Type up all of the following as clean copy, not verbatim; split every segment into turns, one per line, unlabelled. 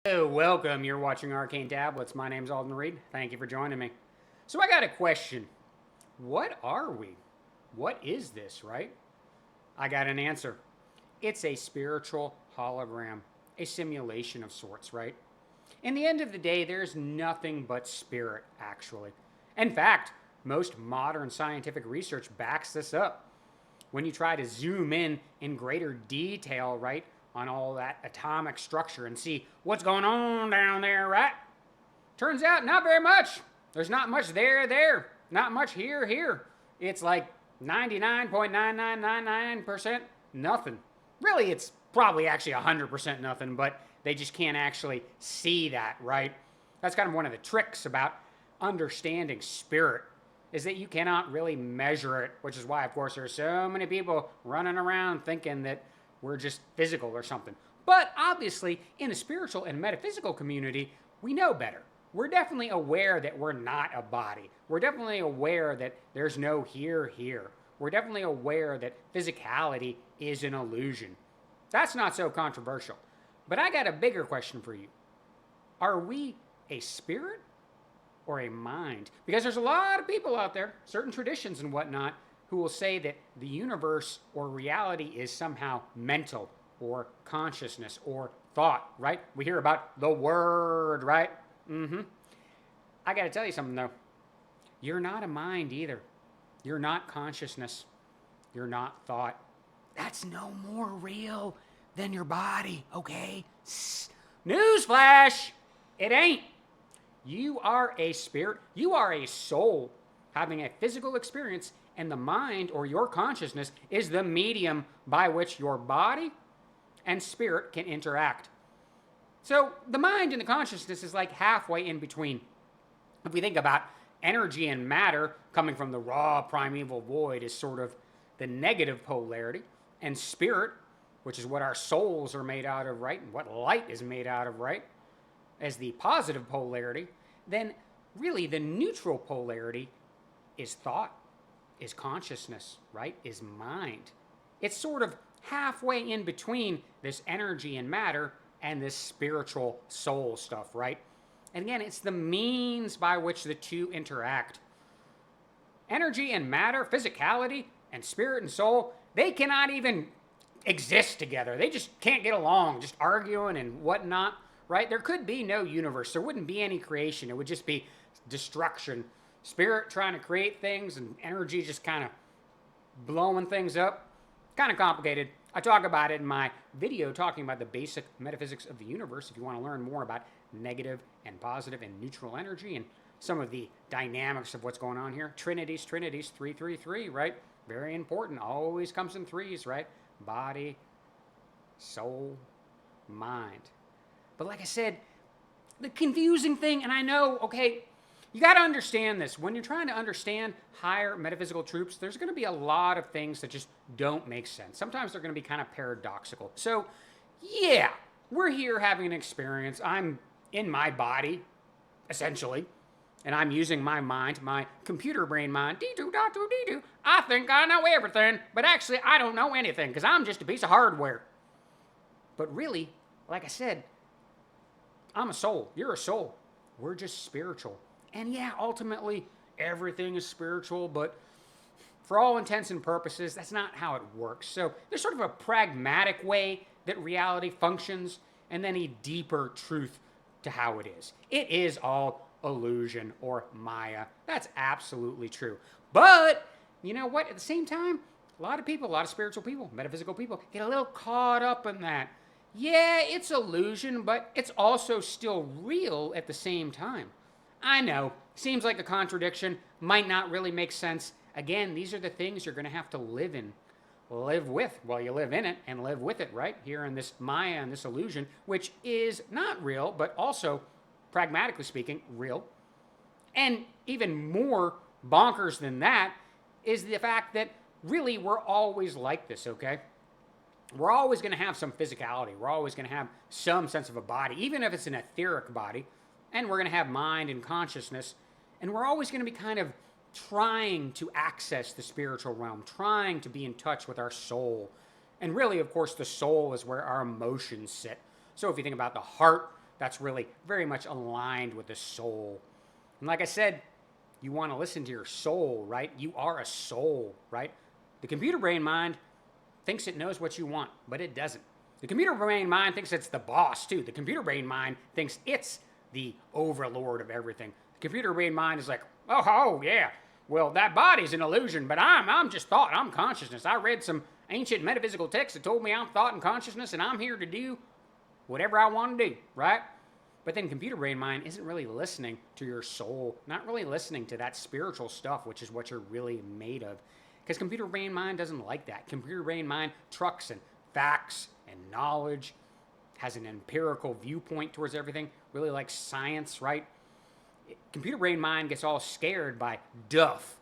Hello, welcome. You're watching Arcane Tablets. My name's Alden Reed. Thank you for joining me. So I got a question. What are we? What is this, right? I got an answer. It's a spiritual hologram, a simulation of sorts, right? In the end of the day, there's nothing but spirit, actually. In fact, most modern scientific research backs this up. When you try to zoom in greater detail, right, on all that atomic structure and see what's going on down there, right? Turns out not very much. There's not much there. Not much here. It's like 99.9999% nothing. Really, it's probably actually 100% nothing, but they just can't actually see that, right? That's kind of one of the tricks about understanding spirit is that you cannot really measure it, which is why, of course, there's so many people running around thinking that we're just physical or something. But obviously, in the spiritual and metaphysical community, we know better. We're definitely aware that we're not a body. We're definitely aware that there's no here. We're definitely aware that physicality is an illusion. That's not so controversial. But I got a bigger question for you. Are we a spirit or a mind? Because there's a lot of people out there, certain traditions and whatnot, who will say that the universe or reality is somehow mental or consciousness or thought, right? We hear about the word, right? I got to tell you something though. You're not a mind either. You're not consciousness. You're not thought. That's no more real than your body, okay? Newsflash! It ain't. You are a spirit. You are a soul having a physical experience, and the mind or your consciousness is the medium by which your body and spirit can interact. So the mind and the consciousness is like halfway in between. If we think about energy and matter coming from the raw primeval void is sort of the negative polarity, and spirit, which is what our souls are made out of, right? And what light is made out of, right? As the positive polarity, then really the neutral polarity is thought, is consciousness, right? Is mind. It's sort of halfway in between this energy and matter and this spiritual soul stuff, right? And again, it's the means by which the two interact. Energy and matter, physicality and spirit and soul, they cannot even exist together. They just can't get along, just arguing and whatnot, right? There could be no universe. There wouldn't be any creation. It would just be destruction. Spirit trying to create things and energy just kind of blowing things up. Kind of complicated. I talk about it in my video talking about the basic metaphysics of the universe if you want to learn more about negative and positive and neutral energy and some of the dynamics of what's going on here. Trinities, 333, right? Very important. Always comes in threes, right? Body, soul, mind. But like I said, the confusing thing, and I know, okay, you got to understand this. When you're trying to understand higher metaphysical truths, there's going to be a lot of things that just don't make sense. Sometimes they're going to be kind of paradoxical. So, yeah, we're here having an experience. I'm in my body, essentially, and I'm using my mind, my computer brain mind. Dee-doo-da-doo-dee-doo. I think I know everything, but actually I don't know anything because I'm just a piece of hardware. But really, like I said, I'm a soul. You're a soul. We're just spiritual. And yeah, ultimately, everything is spiritual, but for all intents and purposes, that's not how it works. So there's sort of a pragmatic way that reality functions, and then a deeper truth to how it is. It is all illusion or Maya. That's absolutely true. But, you know what? At the same time, a lot of people, a lot of spiritual people, metaphysical people, get a little caught up in that. Yeah, it's illusion, but it's also still real at the same time. I know, seems like a contradiction, might not really make sense. Again, these are the things you're going to have to live with. Well, you live in it and live with it, right? Here in this Maya and this illusion, which is not real, but also, pragmatically speaking, real. And even more bonkers than that is the fact that really we're always like this, okay? We're always going to have some physicality. We're always going to have some sense of a body, even if it's an etheric body. And we're going to have mind and consciousness. And we're always going to be kind of trying to access the spiritual realm, trying to be in touch with our soul. And really, of course, the soul is where our emotions sit. So if you think about the heart that's really very much aligned with the soul. And like I said, you want to listen to your soul, right? You are a soul, right? The computer brain mind thinks it knows what you want, but it doesn't. The computer brain mind thinks it's the boss, too. The computer brain mind thinks it's the overlord of everything. The computer brain mind is like, oh, yeah, well, that body's an illusion, but I'm just thought, I'm consciousness. I read some ancient metaphysical text that told me I'm thought and consciousness, and I'm here to do whatever I want to do, right? But then computer brain mind isn't really listening to your soul, not really listening to that spiritual stuff, which is what you're really made of. Because computer brain mind doesn't like that. Computer brain mind trucks and facts and knowledge, has an empirical viewpoint towards everything, really likes science, right? Computer brain mind gets all scared by duff,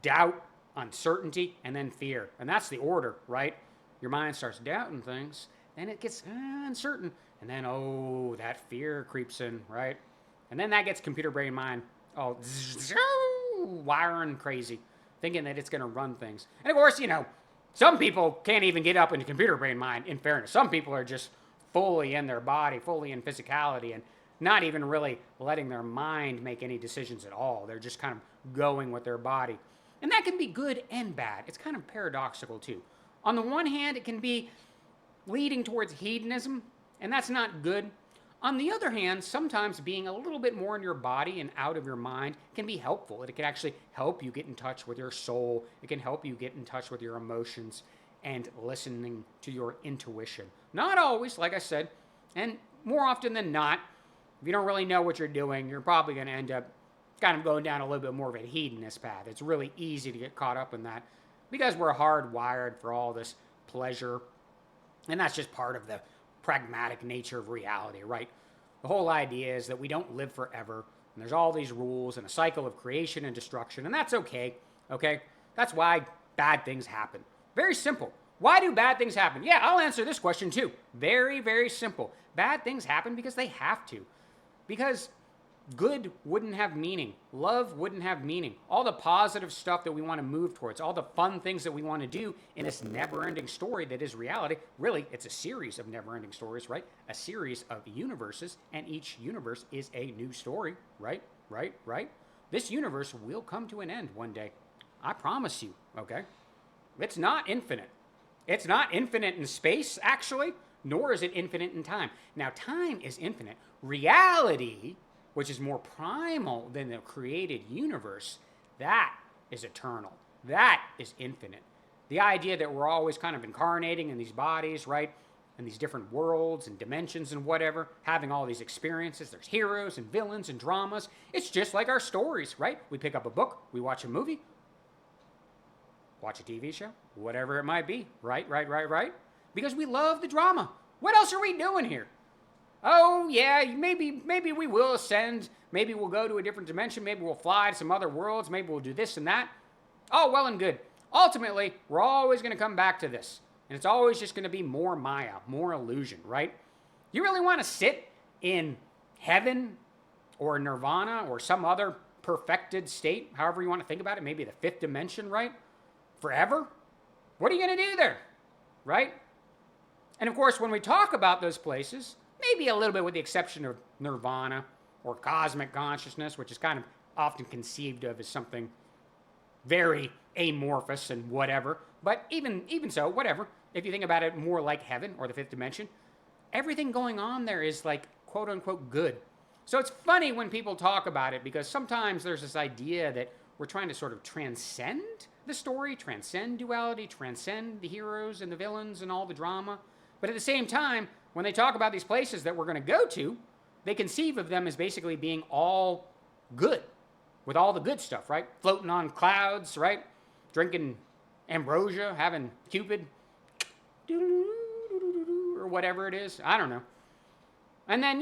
doubt, uncertainty, and then fear. And that's the order, right? Your mind starts doubting things, then it gets uncertain, and then, oh, that fear creeps in, right? And then that gets computer brain mind all wiring crazy, thinking that it's going to run things. And of course, some people can't even get up into computer brain mind, in fairness. Some people are just fully in their body, fully in physicality, and not even really letting their mind make any decisions at all. They're just kind of going with their body. And that can be good and bad. It's kind of paradoxical, too. On the one hand, it can be leading towards hedonism, and that's not good. On the other hand, sometimes being a little bit more in your body and out of your mind can be helpful. It can actually help you get in touch with your soul. It can help you get in touch with your emotions and listening to your intuition. Not always, like I said, and more often than not, if you don't really know what you're doing, you're probably going to end up kind of going down a little bit more of a hedonist path. It's really easy to get caught up in that because we're hardwired for all this pleasure, and that's just part of the pragmatic nature of reality, right? The whole idea is that we don't live forever, and there's all these rules and a cycle of creation and destruction, and that's okay? That's why bad things happen. Very simple. Why do bad things happen? Yeah, I'll answer this question too. Very, very simple. Bad things happen because they have to. Because good wouldn't have meaning. Love wouldn't have meaning. All the positive stuff that we want to move towards, all the fun things that we want to do in this never-ending story that is reality, really, it's a series of never-ending stories, right? A series of universes, and each universe is a new story, right? This universe will come to an end one day. I promise you, okay? It's not infinite. It's not infinite in space, actually, nor is it infinite in time. Now, time is infinite. Reality, which is more primal than the created universe, that is eternal. That is infinite. The idea that we're always kind of incarnating in these bodies, right? In these different worlds and dimensions and whatever, having all these experiences. There's heroes and villains and dramas. It's just like our stories, right? We pick up a book, we watch a movie, watch a TV show, whatever it might be, right? Because we love the drama. What else are we doing here? Oh, yeah, maybe we will ascend. Maybe we'll go to a different dimension. Maybe we'll fly to some other worlds. Maybe we'll do this and that. Oh, well and good. Ultimately, we're always going to come back to this. And it's always just going to be more Maya, more illusion, right? You really want to sit in heaven or nirvana or some other perfected state, however you want to think about it, maybe the fifth dimension, right? Forever? What are you going to do there, right? And of course, when we talk about those places, maybe a little bit with the exception of nirvana or cosmic consciousness, which is kind of often conceived of as something very amorphous and whatever. But even so, whatever. If you think about it more like heaven or the fifth dimension, everything going on there is like quote unquote good. So it's funny when people talk about it because sometimes there's this idea that we're trying to sort of transcend the story, transcend duality, transcend the heroes and the villains and all the drama. But at the same time, when they talk about these places that we're going to go to, they conceive of them as basically being all good, with all the good stuff, right? Floating on clouds, right? Drinking ambrosia, having Cupid, or whatever it is. I don't know. And then,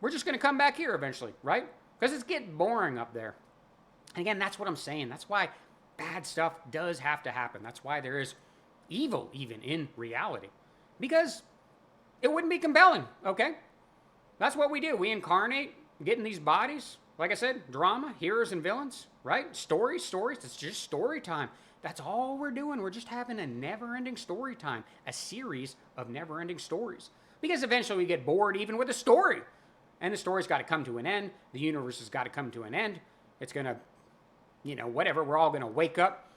we're just going to come back here eventually, right? Because it's getting boring up there. And again, that's what I'm saying. That's why bad stuff does have to happen. That's why there is evil even in reality. Because it wouldn't be compelling, okay? That's what we do. We incarnate, get in these bodies. Like I said, drama, heroes and villains, right? Stories. It's just story time. That's all we're doing. We're just having a never-ending story time, a series of never-ending stories. Because eventually we get bored even with a story. And the story's got to come to an end. The universe has got to come to an end. It's going to, whatever, we're all going to wake up.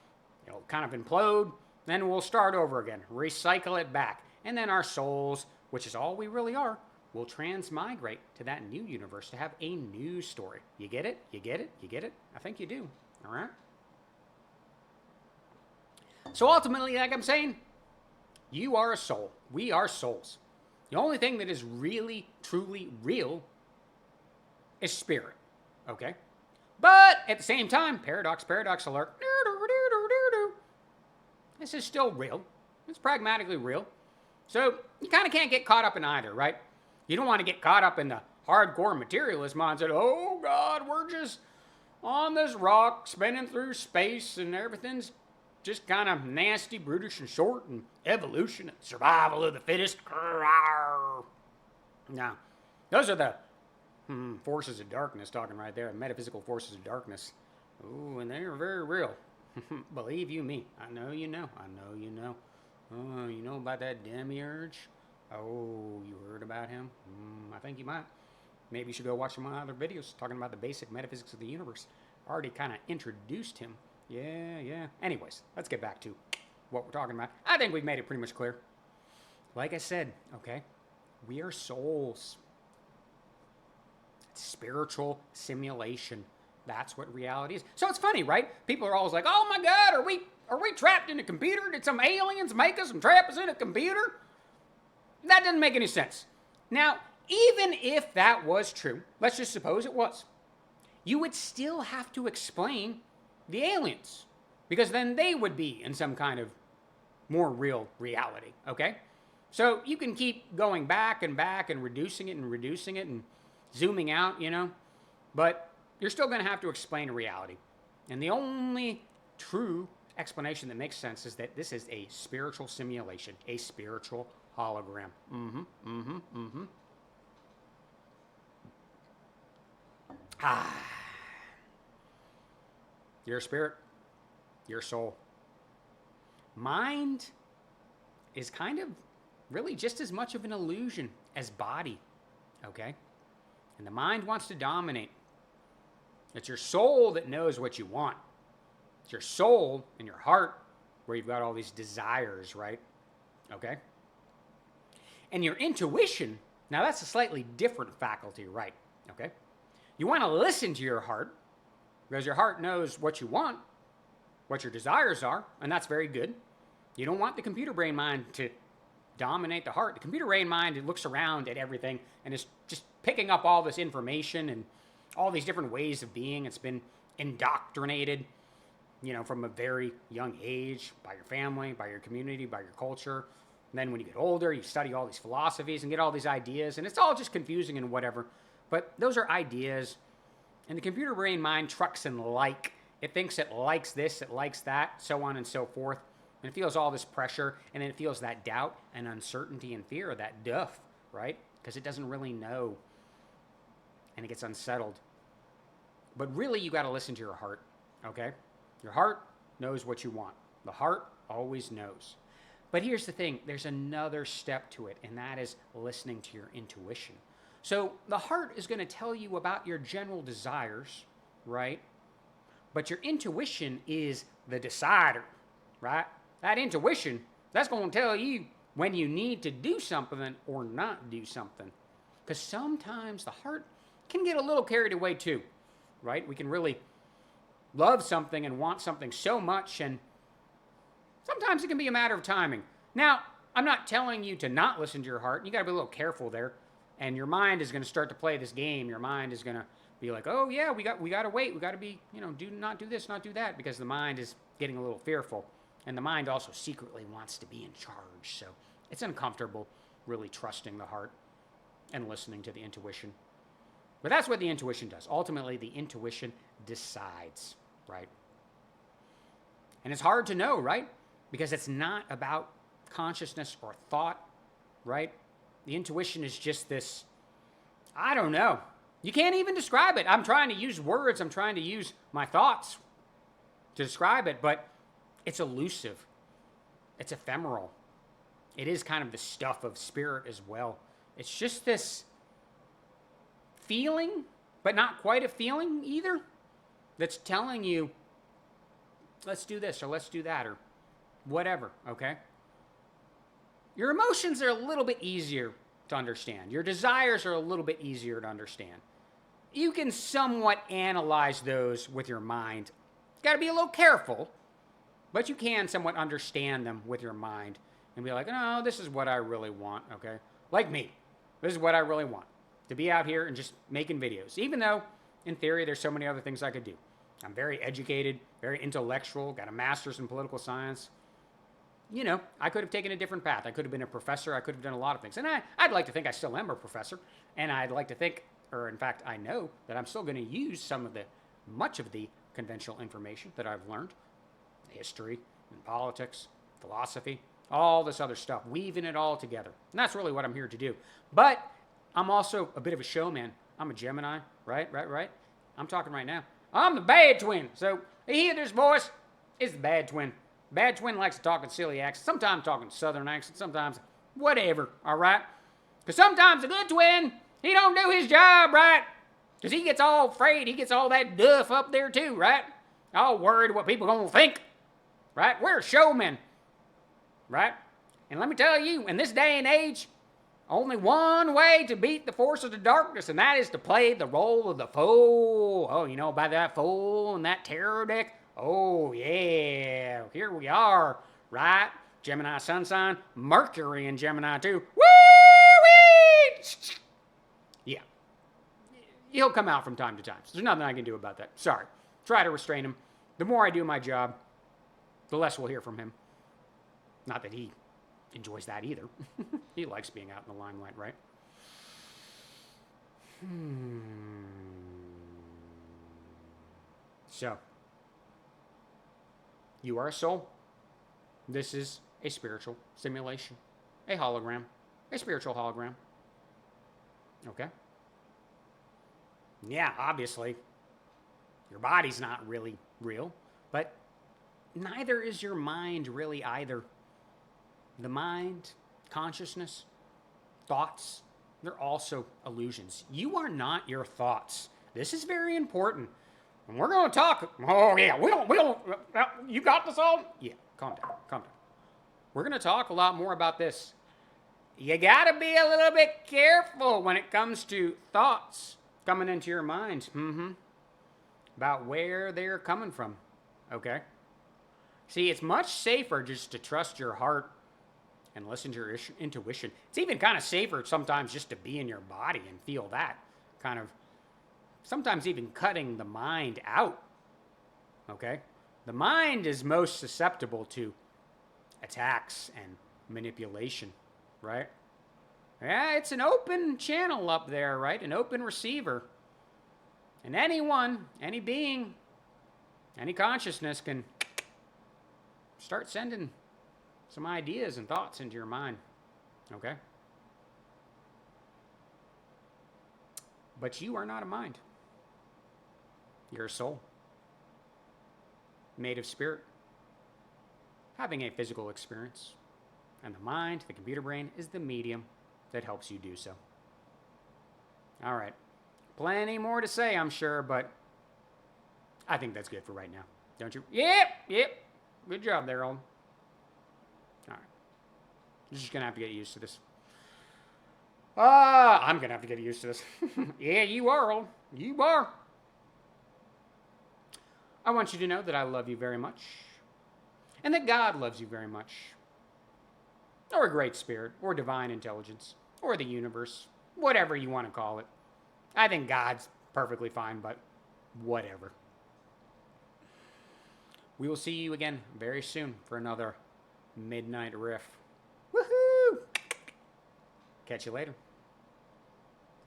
It'll kind of implode. Then we'll start over again, recycle it back. And then our souls, which is all we really are, will transmigrate to that new universe to have a new story. You get it? You get it? You get it? I think you do. All right? So ultimately, like I'm saying, you are a soul. We are souls. The only thing that is really, truly real is spirit. Okay? But at the same time, paradox alert. This is still real. It's pragmatically real. So you kind of can't get caught up in either, right? You don't want to get caught up in the hardcore materialist mindset. Oh, God, we're just on this rock spinning through space and everything's just kind of nasty, brutish, and short, and evolution and survival of the fittest. No, those are the forces of darkness talking right there, metaphysical forces of darkness. Ooh, and they're very real. Believe you me, I know you know. I know you know. Oh, you know about that demiurge? Oh, you heard about him? I think you might. Maybe you should go watch some of my other videos talking about the basic metaphysics of the universe. I already kind of introduced him. Yeah. Anyways, let's get back to what we're talking about. I think we've made it pretty much clear. Like I said, okay, we are souls. It's spiritual simulation. That's what reality is. So it's funny, right? People are always like, "Oh my God, are we trapped in a computer? Did some aliens make us and trap us in a computer?" That doesn't make any sense. Now, even if that was true, let's just suppose it was, you would still have to explain the aliens, because then they would be in some kind of more real reality, okay? So you can keep going back and reducing it and zooming out, but you're still going to have to explain a reality. And the only true explanation that makes sense is that this is a spiritual simulation, a spiritual hologram. Your spirit, your soul. Mind is kind of really just as much of an illusion as body, okay? And the mind wants to dominate. It's your soul that knows what you want. It's your soul and your heart where you've got all these desires, right? Okay? And your intuition, now that's a slightly different faculty, right? Okay? You want to listen to your heart because your heart knows what you want, what your desires are, and that's very good. You don't want the computer brain mind to dominate the heart. The computer brain mind, it looks around at everything and is just picking up all this information and all these different ways of being. It's been indoctrinated, from a very young age by your family, by your community, by your culture. And then when you get older, you study all these philosophies and get all these ideas, and it's all just confusing and whatever. But those are ideas, and the computer brain mind trucks in like. It thinks it likes this, it likes that, so on and so forth. And it feels all this pressure, and then it feels that doubt and uncertainty and fear, that duff, right? Because it doesn't really know, and it gets unsettled. But really, you got to listen to your heart, okay? Your heart knows what you want. The heart always knows. But here's the thing. There's another step to it, and that is listening to your intuition. So the heart is going to tell you about your general desires, right? But your intuition is the decider, right? That intuition, that's going to tell you when you need to do something or not do something. Because sometimes the heart can get a little carried away too, right? We can really love something and want something so much, and sometimes it can be a matter of timing. Now, I'm not telling you to not listen to your heart. You got to be a little careful there. And your mind is going to start to play this game. Your mind is going to be like, oh yeah, we got to wait. We got to be, not do this, not do that, because the mind is getting a little fearful. And the mind also secretly wants to be in charge. So it's uncomfortable really trusting the heart and listening to the intuition. But that's what the intuition does. Ultimately, the intuition decides, right? And it's hard to know, right? Because it's not about consciousness or thought, right? The intuition is just this, I don't know. You can't even describe it. I'm trying to use words. I'm trying to use my thoughts to describe it, but it's elusive. It's ephemeral. It is kind of the stuff of spirit as well. It's just this feeling, but not quite a feeling either, that's telling you, let's do this or let's do that or whatever, okay? Your emotions are a little bit easier to understand. Your desires are a little bit easier to understand. You can somewhat analyze those with your mind. Got to be a little careful, but you can somewhat understand them with your mind and be like, no, this is what I really want, okay? Like me, this is what I really want, to be out here and just making videos, even though in theory there's so many other things I could do. I'm very educated, very intellectual, got a master's in political science. You know, I could have taken a different path. I could have been a professor. I could have done a lot of things. And I'd like to think I still am a professor. And I'd like to think, or in fact, I know that I'm still going to use much of the conventional information that I've learned, history and politics, philosophy, all this other stuff, weaving it all together. And that's really what I'm here to do. But I'm also a bit of a showman. I'm a Gemini, right? I'm talking right now. I'm the bad twin. So you hear this voice? It's the bad twin. Bad twin likes to talk in silly accents, sometimes talking southern accents, sometimes whatever, all right? Because sometimes a good twin, he don't do his job right. Because he gets all afraid, he gets all that duff up there too, right? All worried what people gonna think, right? We're showmen, right? And let me tell you, in this day and age, only one way to beat the forces of darkness, and that is to play the role of the fool. Oh, you know about that fool and that tarot deck? Oh, yeah, here we are, right? Gemini sun sign, Mercury in Gemini too. Woo-wee! Yeah. He'll come out from time to time. So there's nothing I can do about that. Sorry. Try to restrain him. The more I do my job, the less we'll hear from him. Not that he enjoys that either. He likes being out in the limelight, right? So, you are a soul. This is a spiritual simulation, a hologram, a spiritual hologram. Okay? Yeah, obviously, your body's not really real, but neither is your mind really either. The mind, consciousness, thoughts, they're also illusions. You are not your thoughts. This is very important. And we're going to talk. Oh, yeah, we don't, you got this all? Yeah, calm down. We're going to talk a lot more about this. You got to be a little bit careful when it comes to thoughts coming into your mind. About where they're coming from. Okay? See, it's much safer just to trust your heart and listen to your intuition. It's even kind of safer sometimes just to be in your body and feel that kind of, sometimes even cutting the mind out, okay? The mind is most susceptible to attacks and manipulation, right? Yeah, it's an open channel up there, right? An open receiver. And anyone, any being, any consciousness can start sending some ideas and thoughts into your mind, okay? But you are not a mind. You're a soul, made of spirit, having a physical experience. And the mind, the computer brain, is the medium that helps you do so. All right. Plenty more to say, I'm sure, but I think that's good for right now. Don't you? Yep. Good job there, Old. All right. You're just going to have to get used to this. I'm going to have to get used to this. Yeah, you are, Old. You are. I want you to know that I love you very much, and that God loves you very much, or a great spirit, or divine intelligence, or the universe, whatever you want to call it. I think God's perfectly fine, but whatever. We will see you again very soon for another Midnight Riff. Woohoo! Catch you later.